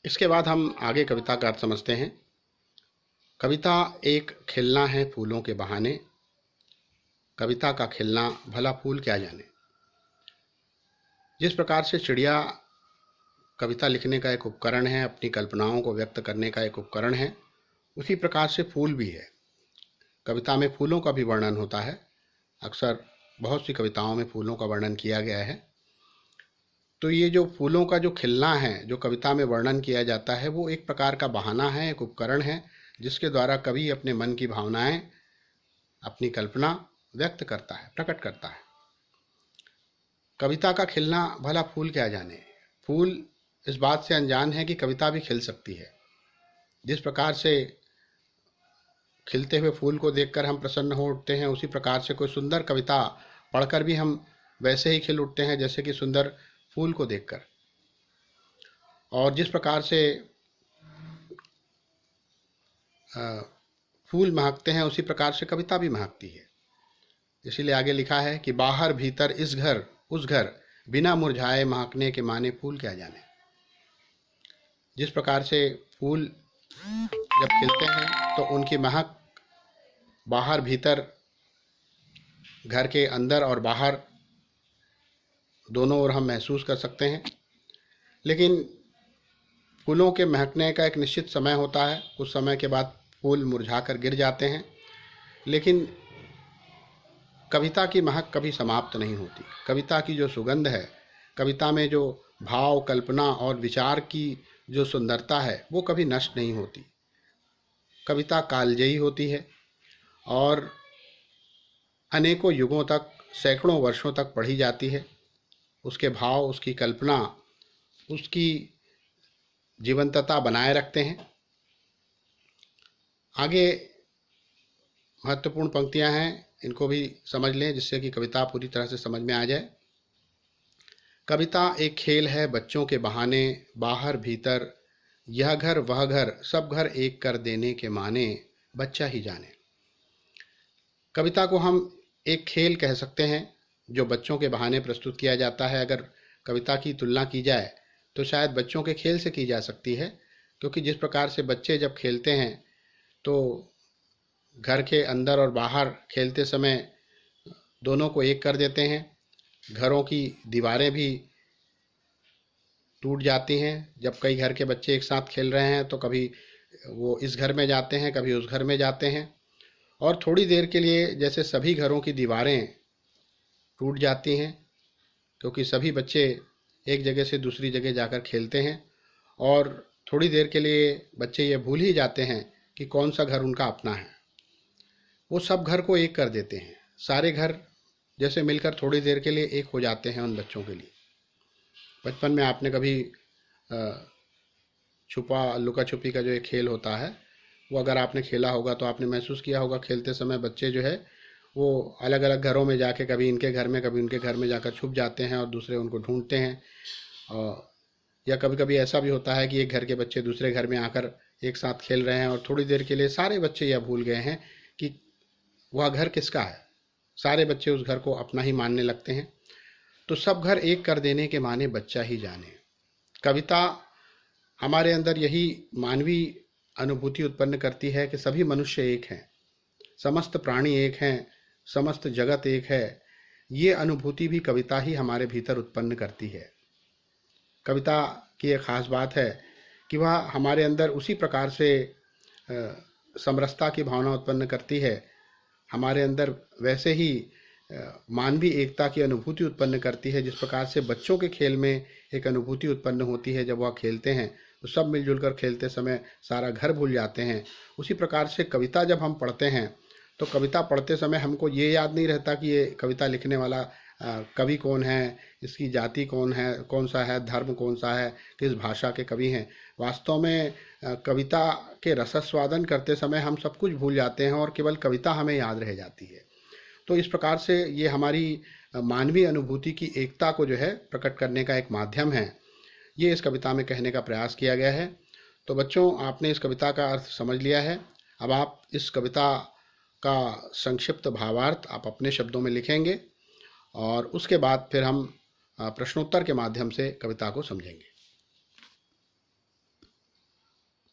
इसके बाद हम आगे कविता का अर्थ समझते हैं। कविता एक खिलना है फूलों के बहाने, कविता का खिलना भला फूल क्या जाने। जिस प्रकार से चिड़िया कविता लिखने का एक उपकरण है, अपनी कल्पनाओं को व्यक्त करने का एक उपकरण है, उसी प्रकार से फूल भी है। कविता में फूलों का भी वर्णन होता है। अक्सर बहुत सी कविताओं में फूलों का वर्णन किया गया है। तो ये जो फूलों का जो खिलना है, जो कविता में वर्णन किया जाता है, वो एक प्रकार का बहाना है, एक उपकरण है, जिसके द्वारा कवि अपने मन की भावनाएं, अपनी कल्पना व्यक्त करता है, प्रकट करता है। कविता का खिलना भला फूल क्या जाने। फूल इस बात से अनजान है कि कविता भी खिल सकती है। जिस प्रकार से खिलते हुए फूल को देखकर हम प्रसन्न हो उठते हैं, उसी प्रकार से कोई सुंदर कविता पढ़कर भी हम वैसे ही खिल उठते हैं जैसे कि सुंदर फूल को देखकर। और जिस प्रकार से फूल महकते हैं, उसी प्रकार से कविता भी महकती है। इसीलिए आगे लिखा है कि बाहर भीतर इस घर उस घर, बिना मुरझाए महकने के माने फूल क्या जाने। जिस प्रकार से फूल जब खिलते हैं तो उनकी महक बाहर भीतर, घर के अंदर और बाहर दोनों ओर हम महसूस कर सकते हैं। लेकिन फूलों के महकने का एक निश्चित समय होता है। कुछ समय के बाद फूल मुरझाकर गिर जाते हैं। लेकिन कविता की महक कभी समाप्त नहीं होती। कविता की जो सुगंध है, कविता में जो भाव, कल्पना और विचार की जो सुंदरता है, वो कभी नष्ट नहीं होती। कविता कालजयी होती है और अनेकों युगों तक, सैकड़ों वर्षों तक पढ़ी जाती है। उसके भाव, उसकी कल्पना, उसकी जीवंतता बनाए रखते हैं। आगे महत्वपूर्ण पंक्तियां हैं, इनको भी समझ लें जिससे कि कविता पूरी तरह से समझ में आ जाए। कविता एक खेल है बच्चों के बहाने, बाहर भीतर यह घर वह घर, सब घर एक कर देने के माने बच्चा ही जाने। कविता को हम एक खेल कह सकते हैं जो बच्चों के बहाने प्रस्तुत किया जाता है। अगर कविता की तुलना की जाए तो शायद बच्चों के खेल से की जा सकती है, क्योंकि जिस प्रकार से बच्चे जब खेलते हैं तो घर के अंदर और बाहर खेलते समय दोनों को एक कर देते हैं। घरों की दीवारें भी टूट जाती हैं। जब कई घर के बच्चे एक साथ खेल रहे हैं तो कभी वो इस घर में जाते हैं, कभी उस घर में जाते हैं, और थोड़ी देर के लिए जैसे सभी घरों की दीवारें टूट जाती हैं, क्योंकि सभी बच्चे एक जगह से दूसरी जगह जाकर खेलते हैं और थोड़ी देर के लिए बच्चे ये भूल ही जाते हैं कि कौन सा घर उनका अपना है। वो सब घर को एक कर देते हैं। सारे घर जैसे मिलकर थोड़ी देर के लिए एक हो जाते हैं उन बच्चों के लिए। बचपन में आपने कभी लुका छुपी का जो एक खेल होता है, वो अगर आपने खेला होगा तो आपने महसूस किया होगा, खेलते समय बच्चे जो है वो अलग अलग घरों में जाके कभी इनके घर में कभी उनके घर में जाकर छुप जाते हैं और दूसरे उनको ढूंढते हैं। या कभी कभी ऐसा भी होता है कि एक घर के बच्चे दूसरे घर में आकर एक साथ खेल रहे हैं और थोड़ी देर के लिए सारे बच्चे यह भूल गए हैं कि वह घर किसका है। सारे बच्चे उस घर को अपना ही मानने लगते हैं। तो सब घर एक कर देने के माने बच्चा ही जाने। कविता हमारे अंदर यही मानवीय अनुभूति उत्पन्न करती है कि सभी मनुष्य एक हैं, समस्त प्राणी एक हैं, समस्त जगत एक है। ये अनुभूति भी कविता ही हमारे भीतर उत्पन्न करती है। कविता की एक खास बात है कि वह हमारे अंदर उसी प्रकार से समरसता की भावना उत्पन्न करती है, हमारे अंदर वैसे ही मानवीय एकता की अनुभूति उत्पन्न करती है। जिस प्रकार से बच्चों के खेल में एक अनुभूति उत्पन्न होती है, जब वह खेलते हैं तो सब मिलजुल कर खेलते समय सारा घर भूल जाते हैं, उसी प्रकार से कविता जब हम पढ़ते हैं तो कविता पढ़ते समय हमको ये याद नहीं रहता कि ये कविता लिखने वाला कवि कौन है, इसकी जाति कौन है, कौन सा है, धर्म कौन सा है, किस भाषा के कवि हैं। वास्तव में कविता के रसस्वादन करते समय हम सब कुछ भूल जाते हैं और केवल कविता हमें याद रह जाती है। तो इस प्रकार से ये हमारी मानवीय अनुभूति की एकता को जो है प्रकट करने का एक माध्यम है। ये इस कविता में कहने का प्रयास किया गया है। तो बच्चों, आपने इस कविता का अर्थ समझ लिया है। अब आप इस कविता का संक्षिप्त भावार्थ आप अपने शब्दों में लिखेंगे और उसके बाद फिर हम प्रश्नोत्तर के माध्यम से कविता को समझेंगे।